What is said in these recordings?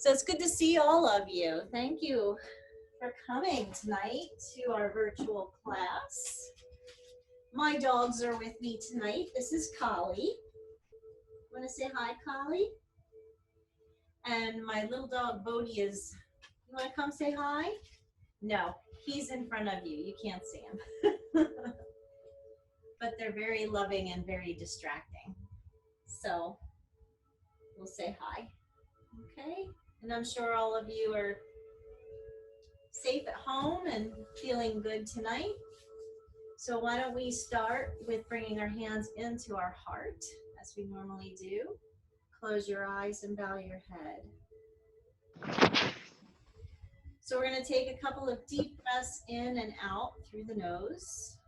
So it's good to see all of you. Thank you for coming tonight to our virtual class. My dogs are with me tonight. This is Collie. Want to say hi, Collie? And my little dog Bodie is, you want to come say hi? No, he's in front of you. You can't see him. But they're very loving and very distracting. So we'll say hi. Okay? And I'm sure all of you are safe at home and feeling good tonight. So why don't we start with bringing our hands into our heart as we normally do. Close your eyes and bow your head. So we're going to take a couple of deep breaths in and out through the nose.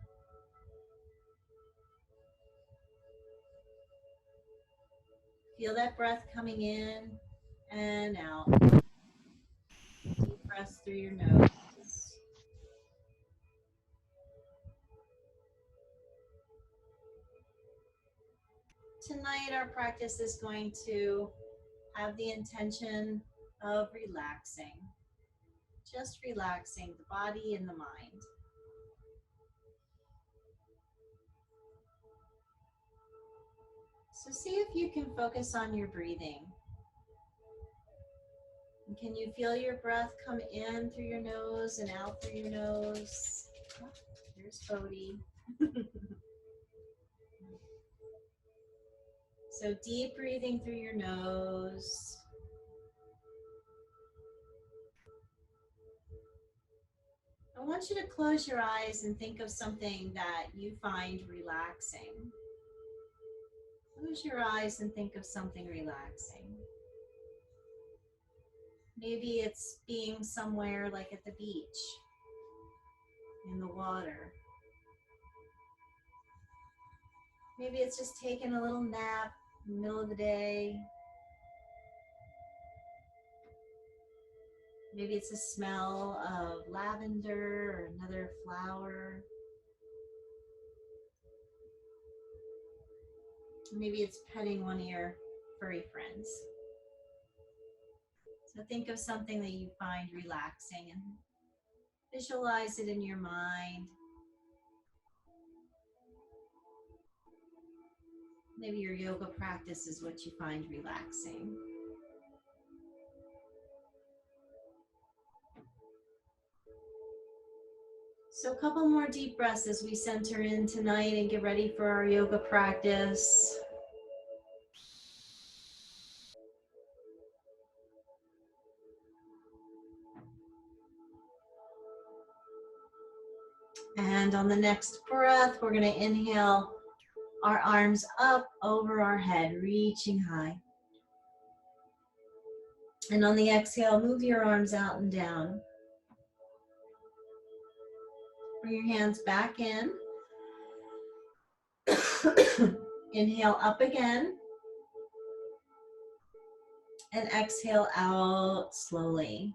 Feel that breath coming in and out. Deep breaths through your nose. Tonight our practice is going to have the intention of relaxing. Just relaxing the body and the mind. So see if you can focus on your breathing. And can you feel your breath come in through your nose and out through your nose? Oh, there's Bodie. So deep breathing through your nose. I want you to close your eyes and think of something that you find relaxing. Close your eyes and think of something relaxing. Maybe it's being somewhere like at the beach, in the water. Maybe it's just taking a little nap in the middle of the day. Maybe it's a smell of lavender or another flower. Maybe it's petting one of your furry friends. So think of something that you find relaxing and visualize it in your mind. Maybe your yoga practice is what you find relaxing. So a couple more deep breaths as we center in tonight and get ready for our yoga practice. And on the next breath, we're going to inhale our arms up over our head, reaching high. And on the exhale, move your arms out and down. Bring your hands back in. Inhale up again. And exhale out slowly.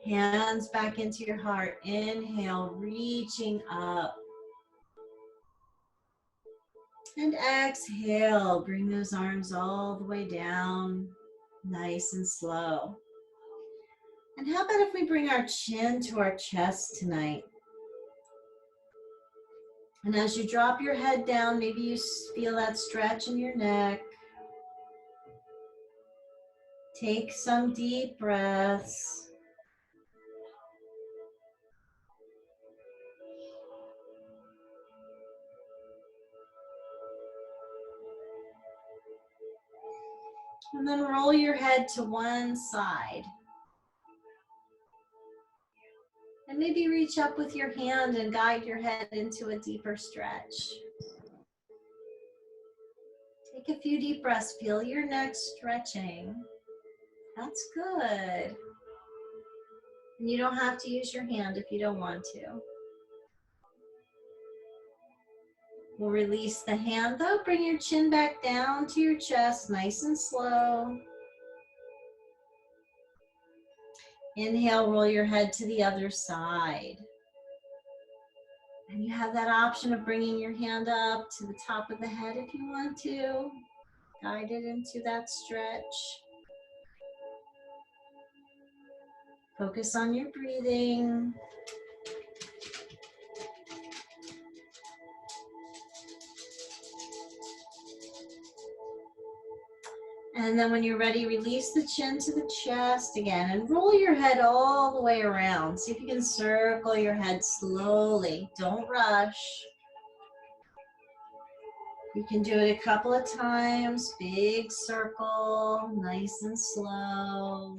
Hands back into your heart. Inhale, reaching up. And exhale, bring those arms all the way down, nice and slow. And how about if we bring our chin to our chest tonight? And as you drop your head down, maybe you feel that stretch in your neck. Take some deep breaths. And then roll your head to one side. And maybe reach up with your hand and guide your head into a deeper stretch. Take a few deep breaths. Feel your neck stretching. That's good. And you don't have to use your hand if you don't want to. We'll release the hand though. Bring your chin back down to your chest, nice and slow. Inhale, roll your head to the other side. And you have that option of bringing your hand up to the top of the head if you want to. guided into that stretch. Focus on your breathing. And then when you're ready, release the chin to the chest again and roll your head all the way around. See if you can circle your head slowly. Don't rush. You can do it a couple of times. Big circle, nice and slow.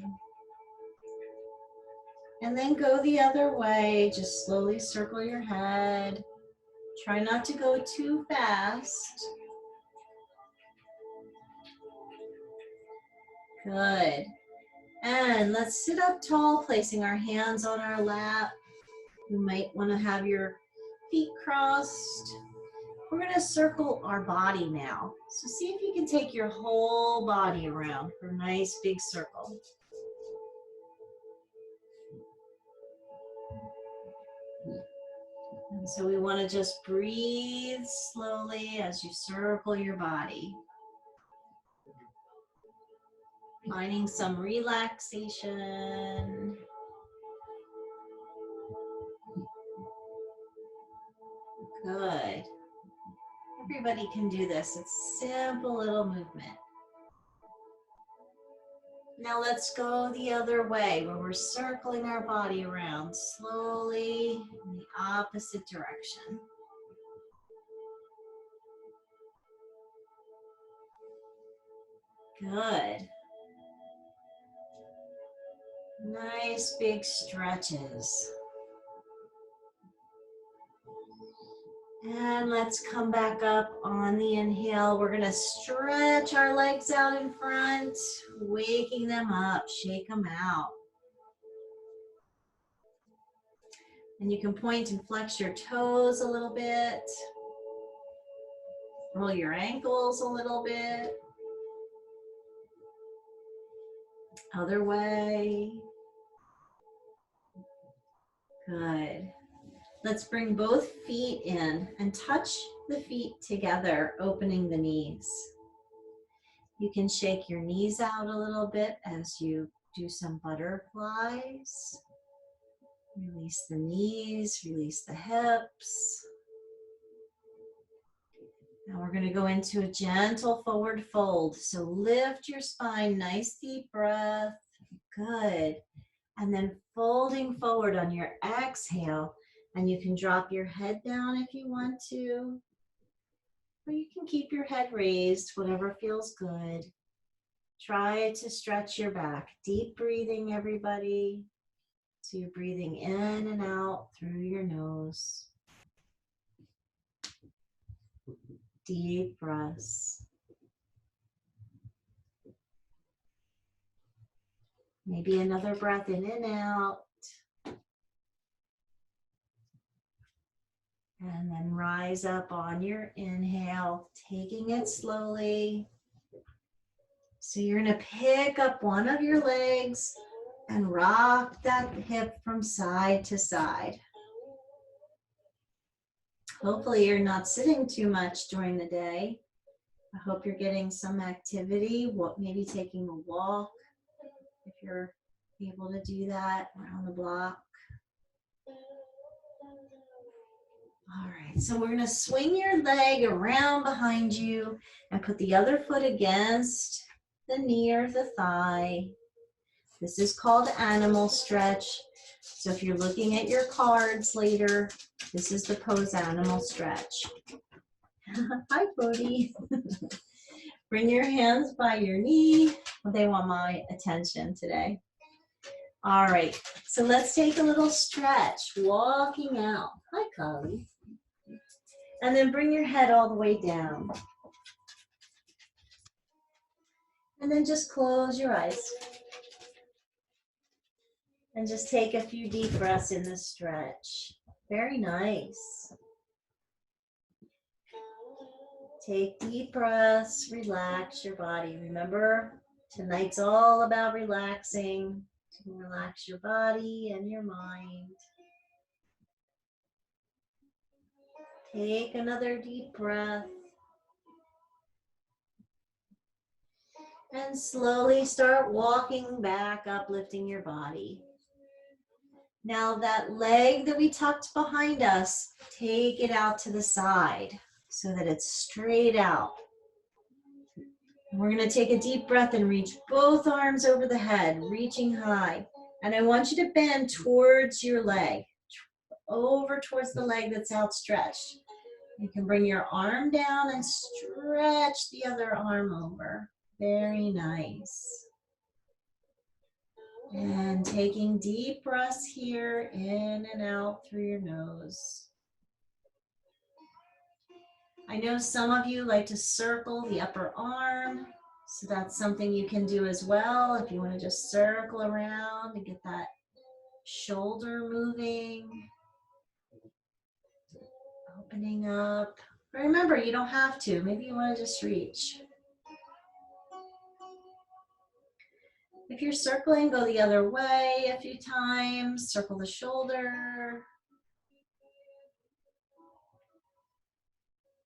And then go the other way. Just slowly circle your head. Try not to go too fast. Good. And let's sit up tall, placing our hands on our lap. You might want to have your feet crossed. We're going to circle our body now. So see if you can take your whole body around for a nice big circle. And so we want to just breathe slowly as you circle your body. Finding some relaxation. Good. Everybody can do this. It's a simple little movement. Now let's go the other way where we're circling our body around slowly in the opposite direction. Good. Nice big stretches. And let's come back up on the inhale. We're going to stretch our legs out in front, waking them up, shake them out. And you can point and flex your toes a little bit. Roll your ankles a little bit. Other way. Good. Let's bring both feet in and touch the feet together, opening the knees. You can shake your knees out a little bit as you do some butterflies. Release the knees, release the hips. Now we're going to go into a gentle forward fold. So lift your spine, nice deep breath. Good. And then folding forward on your exhale. And you can drop your head down if you want to. Or you can keep your head raised, whatever feels good. Try to stretch your back. Deep breathing, everybody. So you're breathing in and out through your nose. Deep breaths. Maybe another breath in and out. And then rise up on your inhale, taking it slowly. So you're going to pick up one of your legs and rock that hip from side to side. Hopefully you're not sitting too much during the day. I hope you're getting some activity, maybe taking a walk if you're able to do that around the block. All right, so we're going to swing your leg around behind you and put the other foot against the knee or the thigh. This is called animal stretch. So if you're looking at your cards later, this is the pose animal stretch. Hi, Bodhi. Bring your hands by your knee. They want my attention today. All right, so let's take a little stretch, walking out. Hi, Kali. And then bring your head all the way down. And then just close your eyes. And just take a few deep breaths in the stretch. Very nice. Take deep breaths, relax your body. Remember, tonight's all about relaxing. Relax your body and your mind. Take another deep breath. And slowly start walking back up, lifting your body. Now that leg that we tucked behind us, take it out to the side so that it's straight out. We're going to take a deep breath and reach both arms over the head, reaching high. And I want you to bend towards your leg, over towards the leg that's outstretched. You can bring your arm down and stretch the other arm over. Very nice. And taking deep breaths here, in and out through your nose. I know some of you like to circle the upper arm, so that's something you can do as well if you want to just circle around and get that shoulder moving, opening up. Remember, you don't have to. Maybe you want to just reach. If you're circling, go the other way a few times. Circle the shoulder.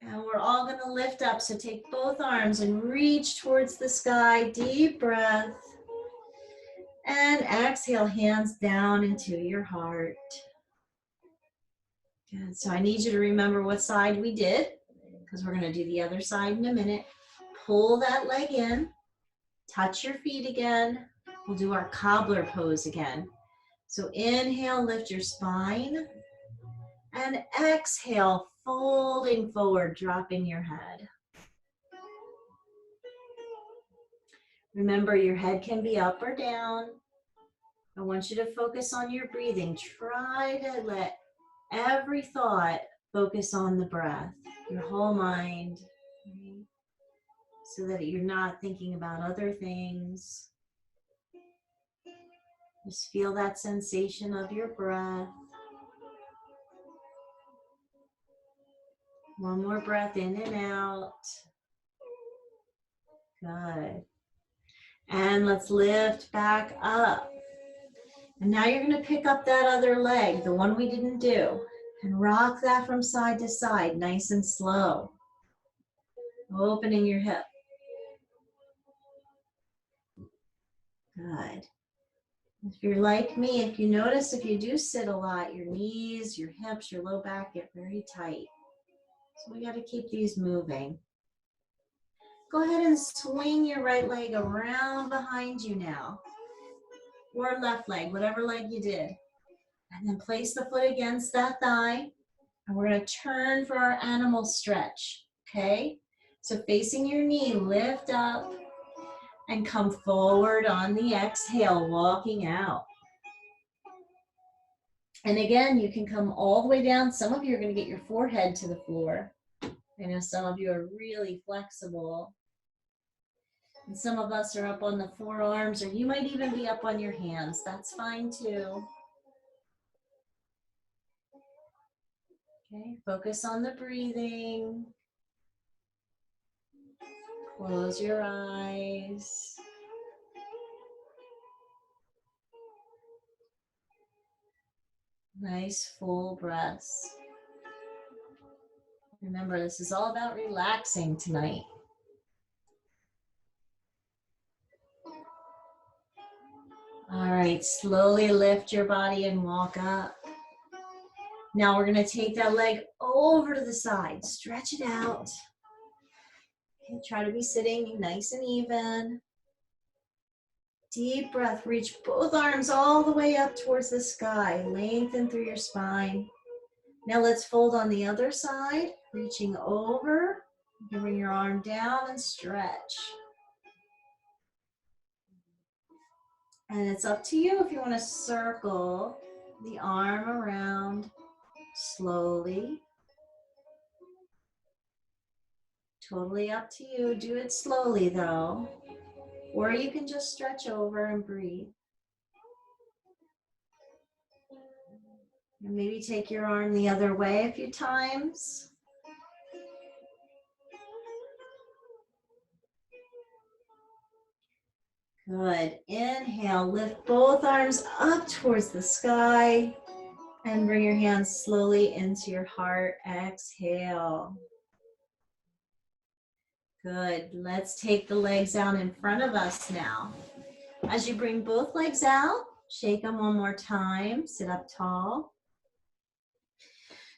And we're all going to lift up. So take both arms and reach towards the sky. Deep breath. And exhale, hands down into your heart. Good. So I need you to remember what side we did, because we're going to do the other side in a minute. Pull that leg in. Touch your feet again. We'll do our cobbler pose again. So inhale, lift your spine. And exhale, folding forward, dropping your head. Remember, your head can be up or down. I want you to focus on your breathing. Try to let every thought focus on the breath, your whole mind, right? So that you're not thinking about other things. Just feel that sensation of your breath. One more breath in and out. Good. And let's lift back up. And now you're going to pick up that other leg, the one we didn't do, and rock that from side to side, nice and slow. Opening your hip. Good. If you're like me, if you notice, if you do sit a lot, your knees, your hips, your low back get very tight. So we got to keep these moving. Go ahead and swing your right leg around behind you now. Or left leg, whatever leg you did. And then place the foot against that thigh. And we're going to turn for our animal stretch. Okay? So facing your knee, lift up. And come forward on the exhale, walking out. And again, you can come all the way down. Some of you are going to get your forehead to the floor. I know some of you are really flexible. And some of us are up on the forearms, or you might even be up on your hands. That's fine too. Okay, focus on the breathing. Close your eyes. Nice full breaths. Remember, this is all about relaxing tonight. All right, slowly lift your body and walk up. Now we're going to take that leg over to the side. Stretch it out. Okay, try to be sitting nice and even. Deep breath. Reach both arms all the way up towards the sky. Lengthen through your spine. Now let's fold on the other side. Reaching over. You can bring your arm down and stretch. And it's up to you if you want to circle the arm around slowly. Totally up to you. Do it slowly though. Or you can just stretch over and breathe. And maybe take your arm the other way a few times. Good. Inhale, lift both arms up towards the sky and bring your hands slowly into your heart. Exhale. Good. Let's take the legs out in front of us now. As you bring both legs out, shake them one more time. Sit up tall.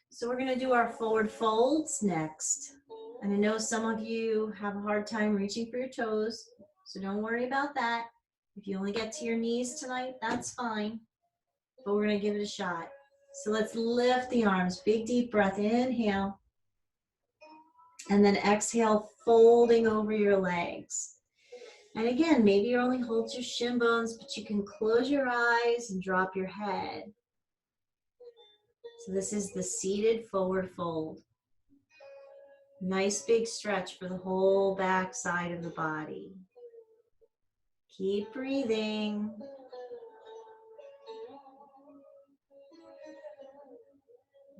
So we're going to do our forward folds next. And I know some of you have a hard time reaching for your toes, so don't worry about that. If you only get to your knees tonight, that's fine. But we're going to give it a shot. So let's lift the arms. Big deep breath. Inhale. And then exhale, folding over your legs. And again, maybe you only hold your shin bones, but you can close your eyes and drop your head. So this is the seated forward fold. Nice big stretch for the whole back side of the body. Keep breathing.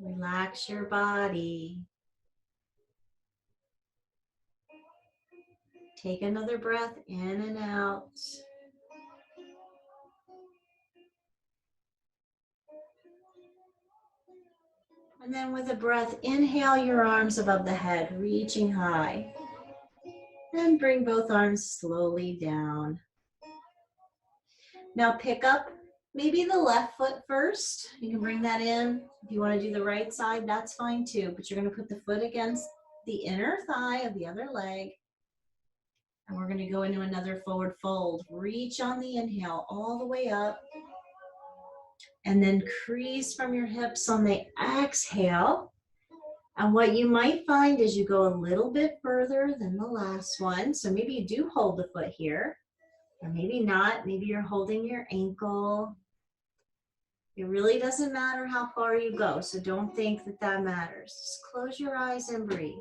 Relax your body. Take another breath in and out. And then with a breath, inhale your arms above the head, reaching high. And bring both arms slowly down. Now pick up maybe the left foot first. You can bring that in. If you want to do the right side, that's fine too. But you're going to put the foot against the inner thigh of the other leg. And we're going to go into another forward fold. Reach on the inhale all the way up. And then crease from your hips on the exhale. And what you might find is you go a little bit further than the last one. So maybe you do hold the foot here, or maybe not. Maybe you're holding your ankle. It really doesn't matter how far you go, so don't think that that matters. Just close your eyes and breathe.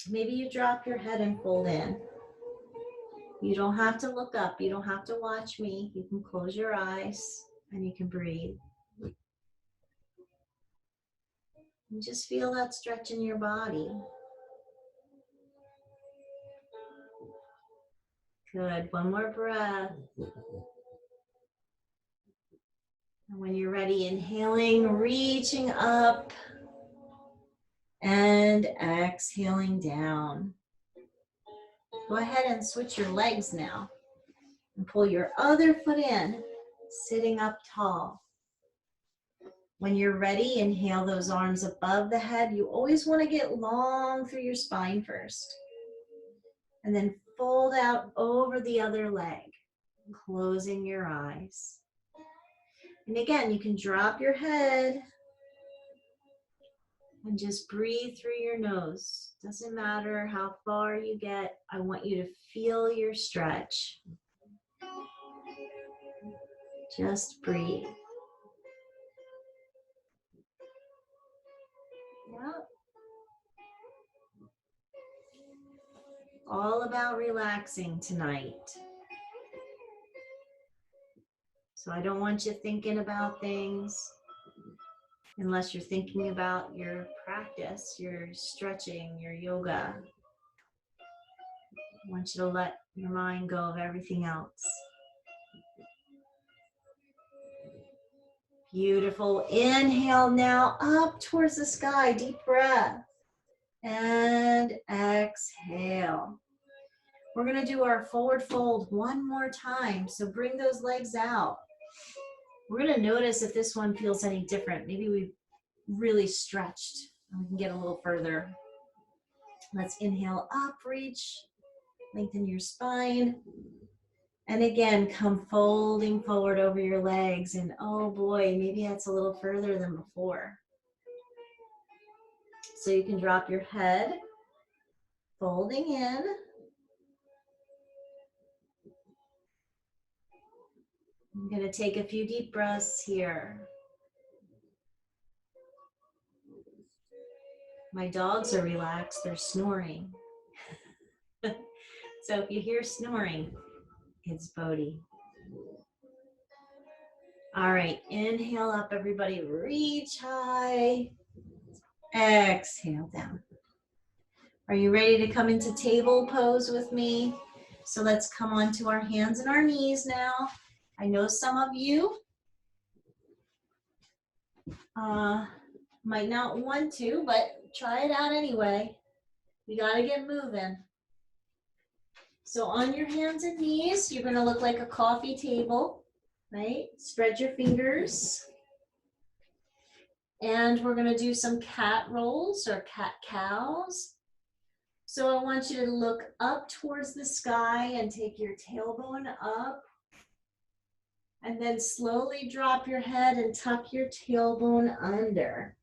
Maybe you drop your head and fold in. You don't have to look up. You don't have to watch me. You can close your eyes and you can breathe. And just feel that stretch in your body. Good. One more breath. And when you're ready, inhaling, reaching up, and exhaling down. Go ahead and switch your legs now. And pull your other foot in, sitting up tall. When you're ready, inhale those arms above the head. You always want to get long through your spine first. And then fold out over the other leg, closing your eyes. And again, you can drop your head and just breathe through your nose. Doesn't matter how far you get. I want you to feel your stretch. Just breathe. Yep. All about relaxing tonight. So I don't want you thinking about things unless you're thinking about your practice, your stretching, your yoga. I want you to let your mind go of everything else. Beautiful. Inhale now up towards the sky. Deep breath. And exhale. We're going to do our forward fold one more time. So bring those legs out. We're going to notice if this one feels any different. Maybe we've really stretched and we can get a little further. Let's inhale up, reach, lengthen your spine. And again, come folding forward over your legs. And oh boy, maybe that's a little further than before. So you can drop your head, folding in. I'm going to take a few deep breaths here. My dogs are relaxed, they're snoring. So if you hear snoring, it's Bodhi. All right, inhale up, everybody. Reach high. Exhale down. Are you ready to come into table pose with me? So let's come onto our hands and our knees now. I know some of you might not want to, but try it out anyway. You gotta get moving. So on your hands and knees, you're gonna look like a coffee table, right? Spread your fingers. And we're gonna do some cat rolls or cat cows. So I want you to look up towards the sky and take your tailbone up. And then slowly drop your head and tuck your tailbone under.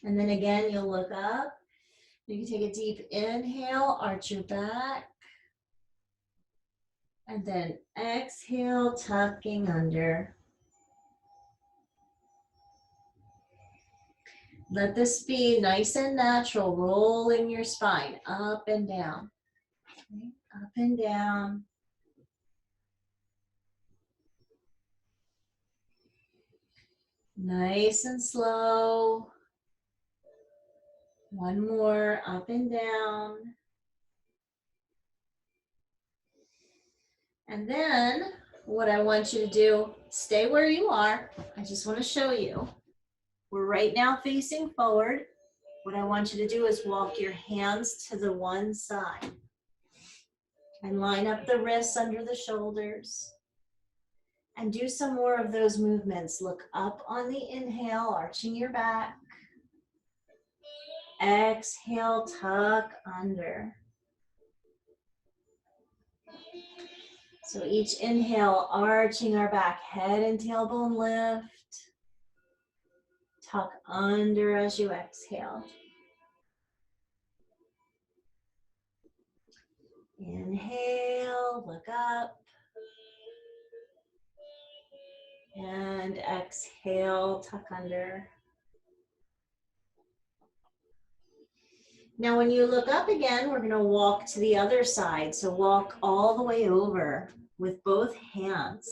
And then again, you'll look up. You can take a deep inhale, arch your back. And then exhale, tucking under. Let this be nice and natural, rolling your spine up and down. Okay, up and down. Nice and slow. One more, up and down. And then what I want you to do, stay where you are. I just want to show you. We're right now facing forward. What I want you to do is walk your hands to the one side and line up the wrists under the shoulders. And do some more of those movements. Look up on the inhale, arching your back. Exhale, tuck under. So each inhale, arching our back, head and tailbone lift. Tuck under as you exhale. Inhale, look up. And exhale, tuck under. Now when you look up again, we're going to walk to the other side. So walk all the way over with both hands.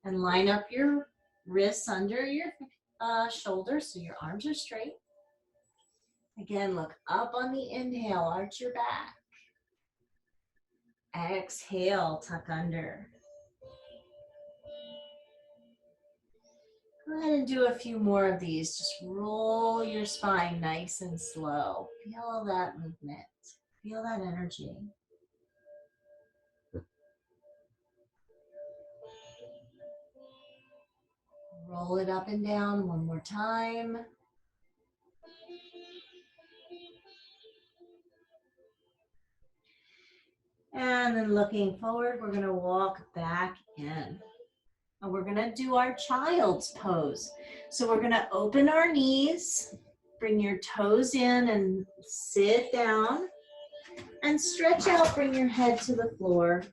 And line up your wrists under your shoulders so your arms are straight. Again, look up on the inhale, arch your back. Exhale, tuck under. Go ahead and do a few more of these. Just roll your spine nice and slow. Feel that movement. Feel that energy. Roll it up and down one more time. And then looking forward, we're going to walk back in. And we're going to do our child's pose. So we're going to open our knees, bring your toes in and sit down. And stretch out, bring your head to the floor.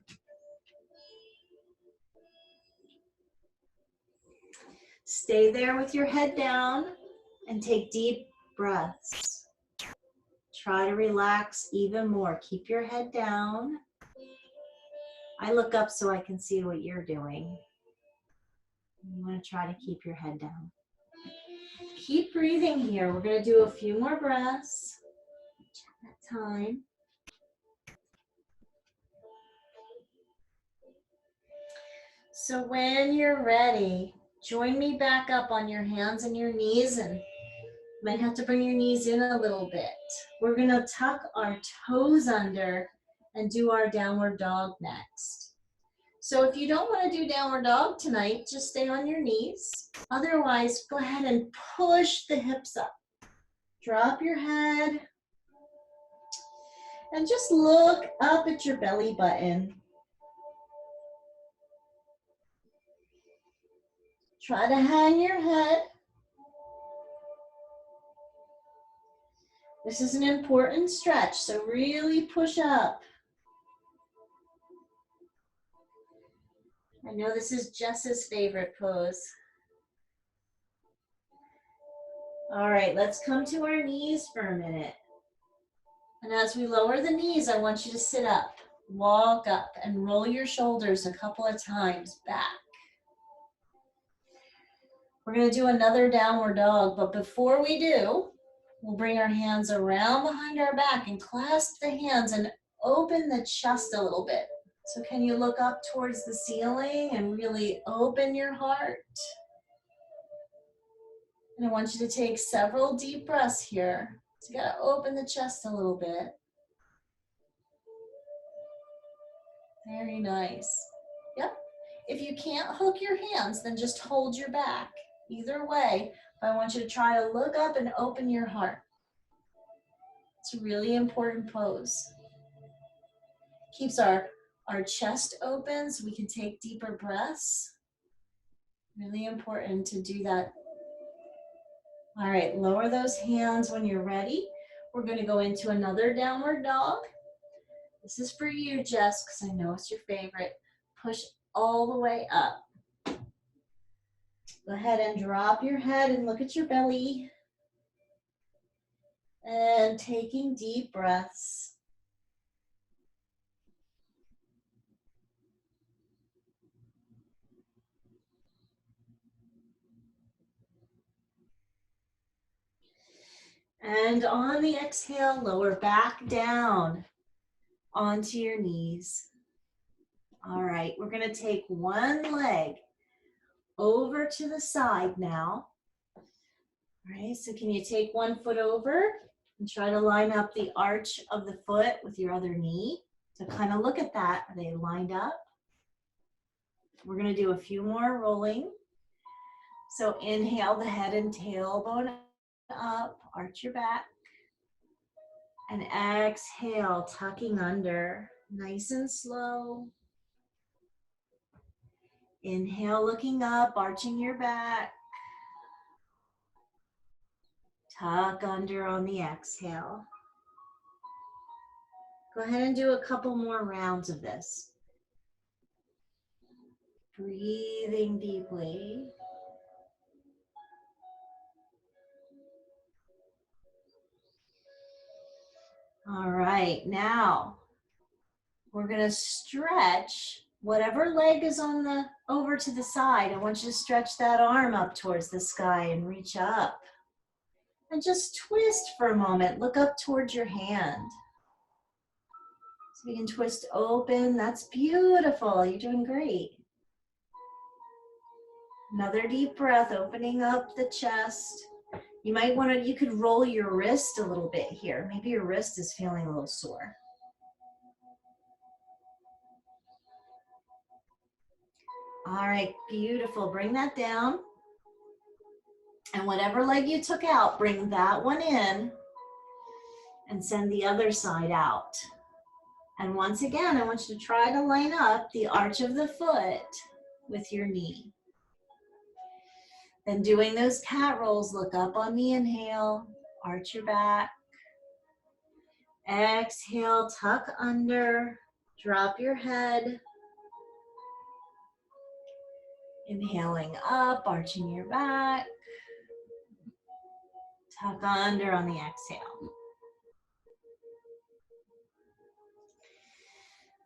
Stay there with your head down and take deep breaths. Try to relax even more. Keep your head down. I look up so I can see what you're doing. You want to try to keep your head down. Keep breathing here. We're going to do a few more breaths at a time. So when you're ready, join me back up on your hands and your knees, and you might have to bring your knees in a little bit. We're going to tuck our toes under and do our downward dog next. So if you don't want to do downward dog tonight, just stay on your knees. Otherwise, go ahead and push the hips up. Drop your head and just look up at your belly button. Try to hang your head. This is an important stretch, so really push up. I know this is Jess's favorite pose. All right, let's come to our knees for a minute. And as we lower the knees, I want you to sit up, walk up, and roll your shoulders a couple of times back. We're going to do another downward dog, but before we do, we'll bring our hands around behind our back and clasp the hands and open the chest a little bit. So can you look up towards the ceiling and really open your heart? And I want you to take several deep breaths here. So you gotta open the chest a little bit. Very nice. Yep. If you can't hook your hands, then just hold your back. Either way, but I want you to try to look up and open your heart. It's a really important pose. Keeps our chest open so we can take deeper breaths. Really important to do that. All right, lower those hands when you're ready. We're going to go into another downward dog. This is for you, Jess, because I know it's your favorite. Push all the way up. Go ahead and drop your head and look at your belly. And taking deep breaths. And on the exhale, lower back down onto your knees. All right, we're going to take one leg over to the side now. All right, so can you take one foot over and try to line up the arch of the foot with your other knee? So kind of look at that. Are they lined up? We're going to do a few more rolling. So inhale the head and tailbone up, arch your back. And exhale, tucking under, nice and slow. Inhale, looking up, arching your back. Tuck under on the exhale. Go ahead and do a couple more rounds of this. Breathing deeply. All right, now we're going to stretch whatever leg is on the over to the side. I want you to stretch that arm up towards the sky and reach up. And just twist for a moment. Look up towards your hand. So you can twist open. That's beautiful. You're doing great. Another deep breath, opening up the chest. You might want to, you could roll your wrist a little bit here. Maybe your wrist is feeling a little sore. All right, beautiful. Bring that down. And whatever leg you took out, bring that one in and send the other side out. And once again, I want you to try to line up the arch of the foot with your knee. Then doing those cat rolls, look up on the inhale, arch your back. Exhale, tuck under, drop your head. Inhaling up, arching your back. Tuck under on the exhale.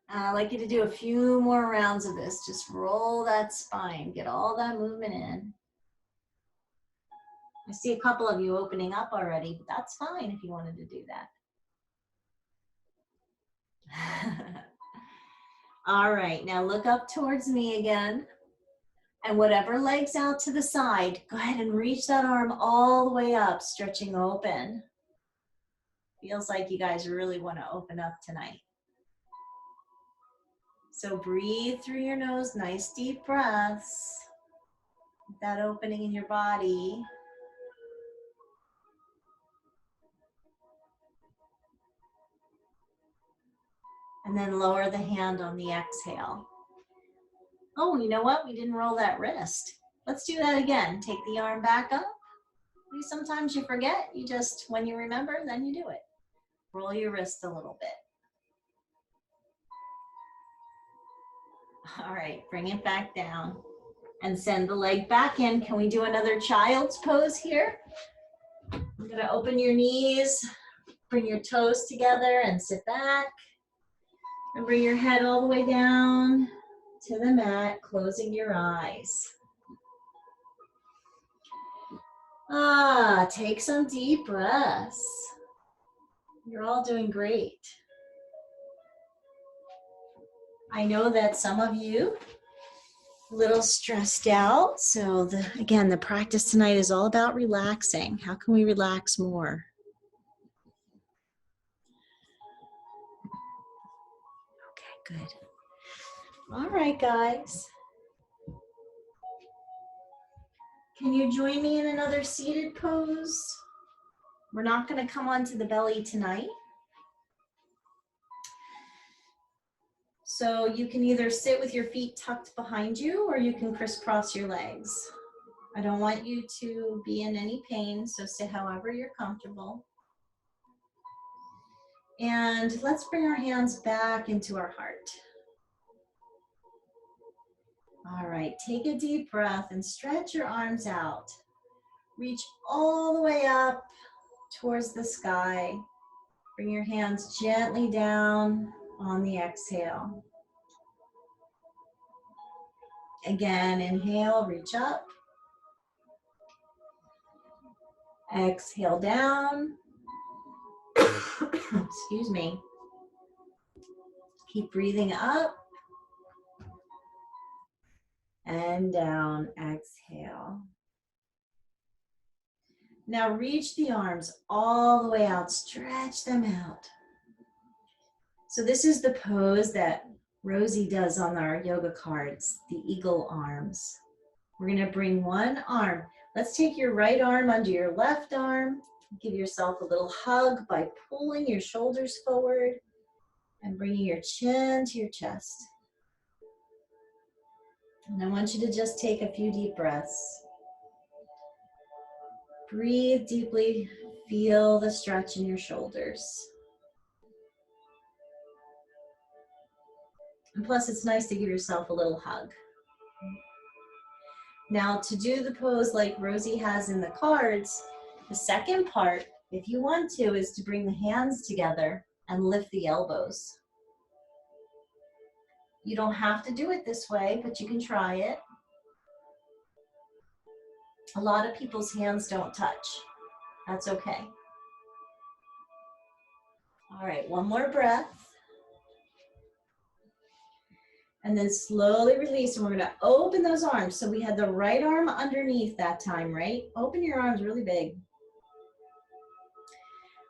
I'd like you to do a few more rounds of this. Just roll that spine, get all that movement in. I see a couple of you opening up already, but that's fine if you wanted to do that. All right, now look up towards me again. And whatever leg's out to the side, go ahead and reach that arm all the way up, stretching open. Feels like you guys really want to open up tonight. So breathe through your nose, nice deep breaths. That opening in your body. And then lower the hand on the exhale. Oh, you know what? We didn't roll that wrist. Let's do that again. Take the arm back up. Sometimes you forget. You just, when you remember, then you do it. Roll your wrist a little bit. All right, bring it back down and send the leg back in. Can we do another child's pose here? You're gonna open your knees, bring your toes together and sit back. And bring your head all the way down to the mat, closing your eyes. Take some deep breaths. You're all doing great. I know that some of you a little stressed out. So again, the practice tonight is all about relaxing. How can we relax more? Good. All right, guys. Can you join me in another seated pose? We're not going to come onto the belly tonight. So you can either sit with your feet tucked behind you or you can crisscross your legs. I don't want you to be in any pain, so sit however you're comfortable. And let's bring our hands back into our heart. All right, take a deep breath and stretch your arms out. Reach all the way up towards the sky. Bring your hands gently down on the exhale. Again, inhale, reach up. Exhale down. Excuse me. Keep breathing up and down. Exhale. Now reach the arms all the way out. Stretch them out. So this is the pose that Rosie does on our yoga cards, the eagle arms. We're going to bring one arm. Let's take your right arm under your left arm. Give yourself a little hug by pulling your shoulders forward and bringing your chin to your chest. And I want you to just take a few deep breaths. Breathe deeply. Feel the stretch in your shoulders. And plus, it's nice to give yourself a little hug. Now, to do the pose like Rosie has in the cards, the second part, if you want to, is to bring the hands together and lift the elbows. You don't have to do it this way, but you can try it. A lot of people's hands don't touch. That's okay. All right, one more breath. And then slowly release, and we're gonna open those arms. So we had the right arm underneath that time, right? Open your arms really big.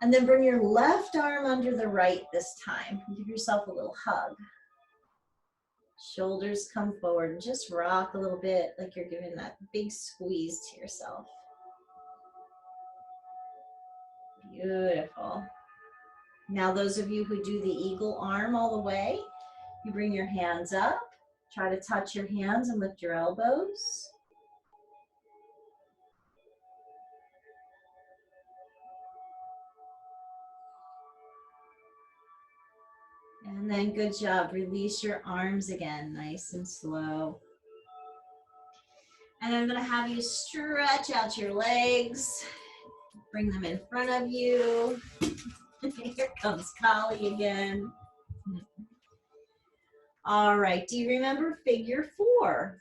And then bring your left arm under the right this time. Give yourself a little hug. Shoulders come forward and just rock a little bit like you're giving that big squeeze to yourself. Beautiful. Now those of you who do the eagle arm all the way, you bring your hands up, try to touch your hands and lift your elbows. And then good job, release your arms again, nice and slow. And I'm gonna have you stretch out your legs, bring them in front of you. Here comes Kali again. All right, do you remember figure 4?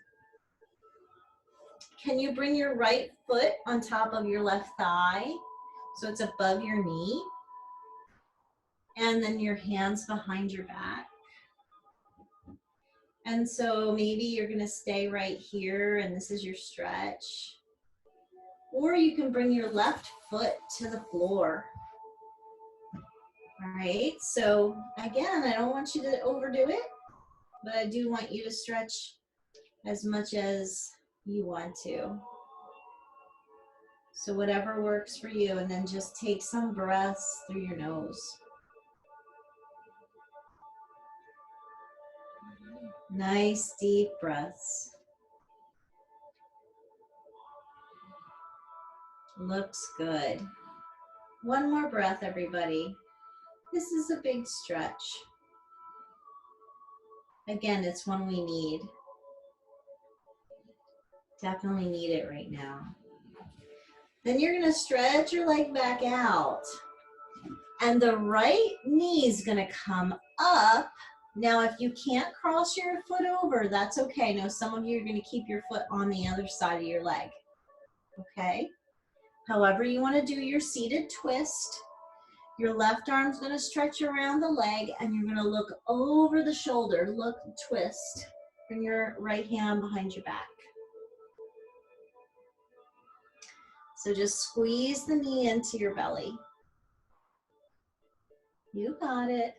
Can you bring your right foot on top of your left thigh so it's above your knee? And then your hands behind your back. And so maybe you're gonna stay right here and this is your stretch. Or you can bring your left foot to the floor. All right, so again, I don't want you to overdo it, but I do want you to stretch as much as you want to. So whatever works for you, and then just take some breaths through your nose. Nice deep breaths. Looks good. One more breath, everybody. This is a big stretch. Again, it's one we need. Definitely need it right now. Then you're gonna stretch your leg back out. And the right knee is gonna come up. Now, if you can't cross your foot over, that's okay. Now, some of you are gonna keep your foot on the other side of your leg, okay? However you wanna do your seated twist, your left arm's gonna stretch around the leg and you're gonna look over the shoulder, look, twist. Bring your right hand behind your back. So just squeeze the knee into your belly. You got it.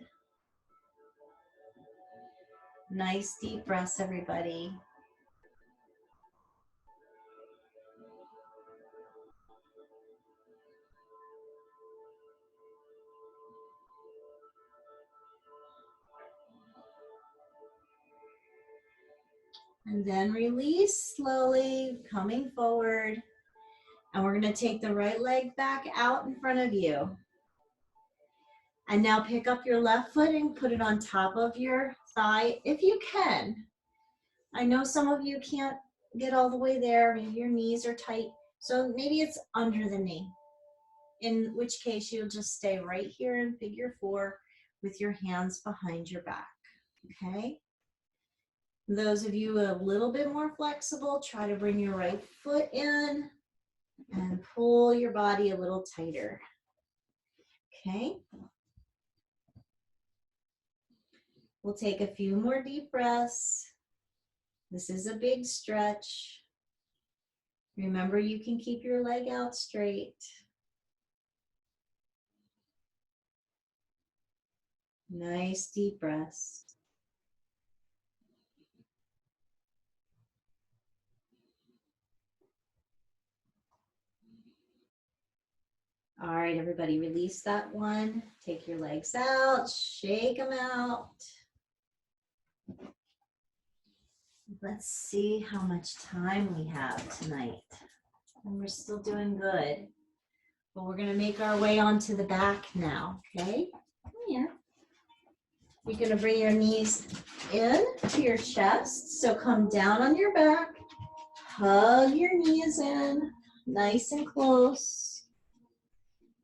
Nice deep breaths, everybody. And then release slowly, coming forward. And we're going to take the right leg back out in front of you. And now pick up your left foot and put it on top of your thigh if you can. I know some of you can't get all the way there. Maybe your knees are tight. So maybe it's under the knee. In which case you'll just stay right here in figure 4 with your hands behind your back. Okay? Those of you a little bit more flexible, try to bring your right foot in and pull your body a little tighter. Okay? We'll take a few more deep breaths. This is a big stretch. Remember, you can keep your leg out straight. Nice deep breaths. All right, everybody, release that one. Take your legs out, shake them out. Let's see how much time we have tonight. And we're still doing good. But we're gonna make our way onto the back now, okay? Come here. You're gonna bring your knees in to your chest. So come down on your back, hug your knees in, nice and close.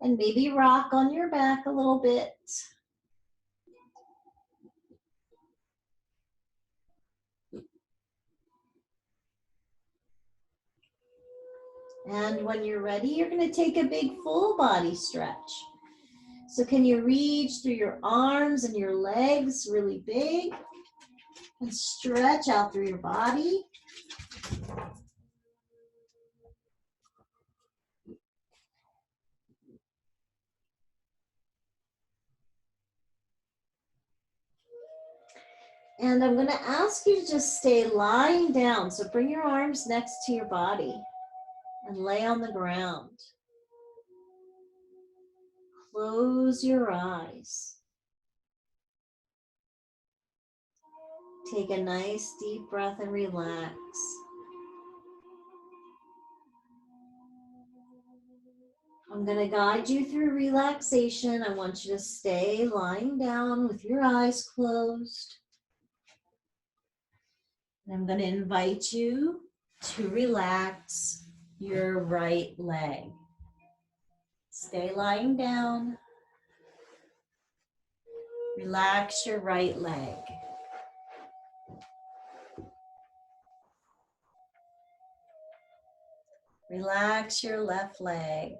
And maybe rock on your back a little bit. And when you're ready, you're going to take a big full body stretch. So can you reach through your arms and your legs really big and stretch out through your body? And I'm going to ask you to just stay lying down. So bring your arms next to your body and lay on the ground. Close your eyes. Take a nice deep breath and relax. I'm going to guide you through relaxation. I want you to stay lying down with your eyes closed. And I'm going to invite you to relax your right leg. Stay lying down. Relax your right leg. Relax your left leg.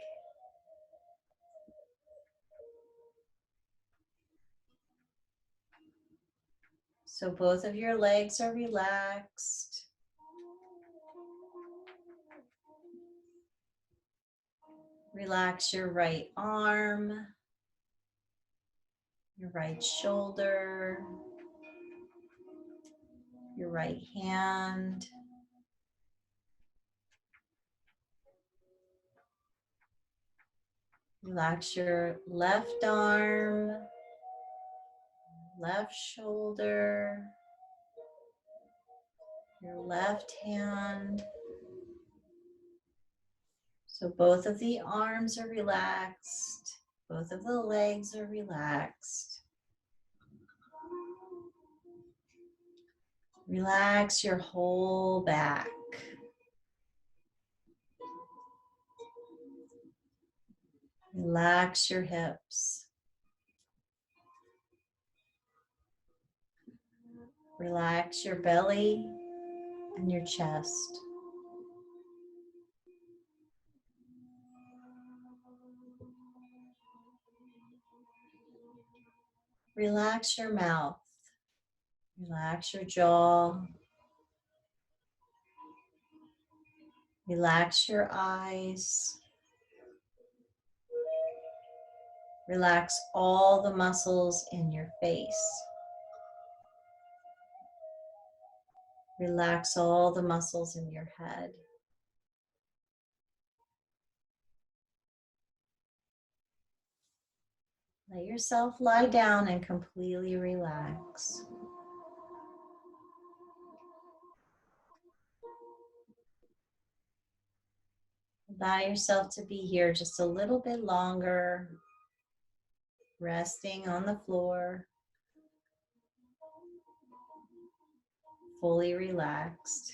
So both of your legs are relaxed. Relax your right arm, your right shoulder, your right hand. Relax your left arm, left shoulder, your left hand. So both of the arms are relaxed. Both of the legs are relaxed. Relax your whole back. Relax your hips. Relax your belly and your chest. Relax your mouth. Relax your jaw. Relax your eyes. Relax all the muscles in your face. Relax all the muscles in your head. Let yourself lie down and completely relax. Allow yourself to be here just a little bit longer, resting on the floor, fully relaxed.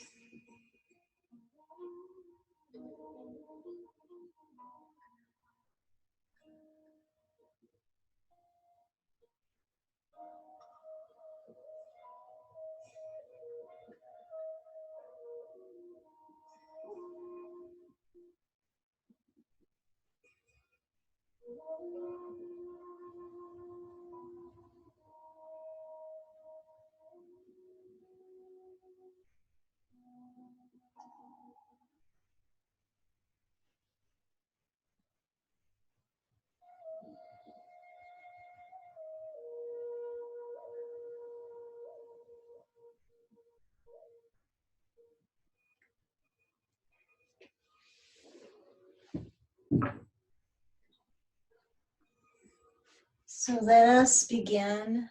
So let us begin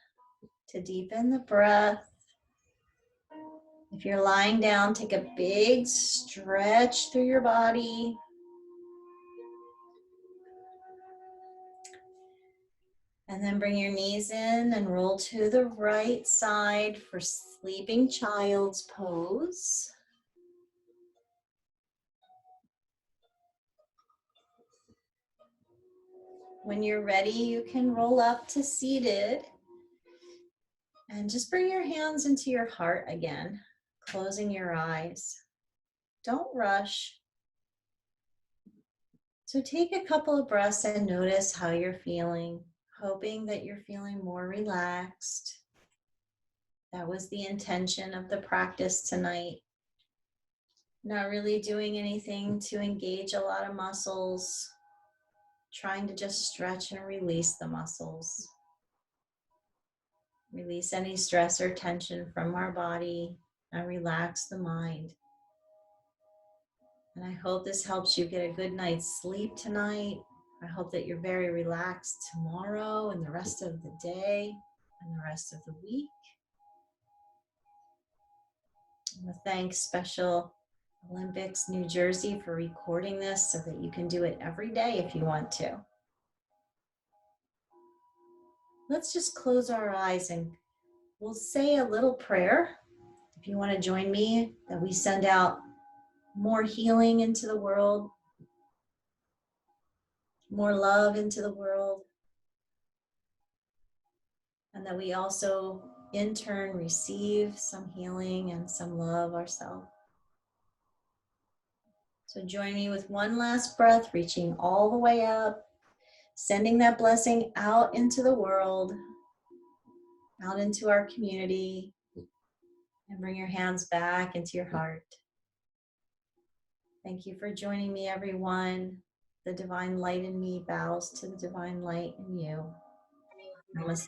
to deepen the breath. If you're lying down, take a big stretch through your body. And then bring your knees in and roll to the right side for sleeping child's pose. When you're ready, you can roll up to seated. And just bring your hands into your heart again, closing your eyes. Don't rush. So take a couple of breaths and notice how you're feeling, hoping that you're feeling more relaxed. That was the intention of the practice tonight. Not really doing anything to engage a lot of muscles, trying to just stretch and release the muscles. Release any stress or tension from our body and relax the mind. And I hope this helps you get a good night's sleep tonight. I hope that you're very relaxed tomorrow and the rest of the day and the rest of the week. I want to thank Special Olympics New Jersey for recording this so that you can do it every day if you want to. Let's just close our eyes and we'll say a little prayer. If you want to join me, that we send out more healing into the world, more love into the world, and that we also in turn receive some healing and some love ourselves. So join me with one last breath, reaching all the way up, sending that blessing out into the world, out into our community, and bring your hands back into your heart. Thank you for joining me, everyone. The divine light in me bows to the divine light in you. Namaste.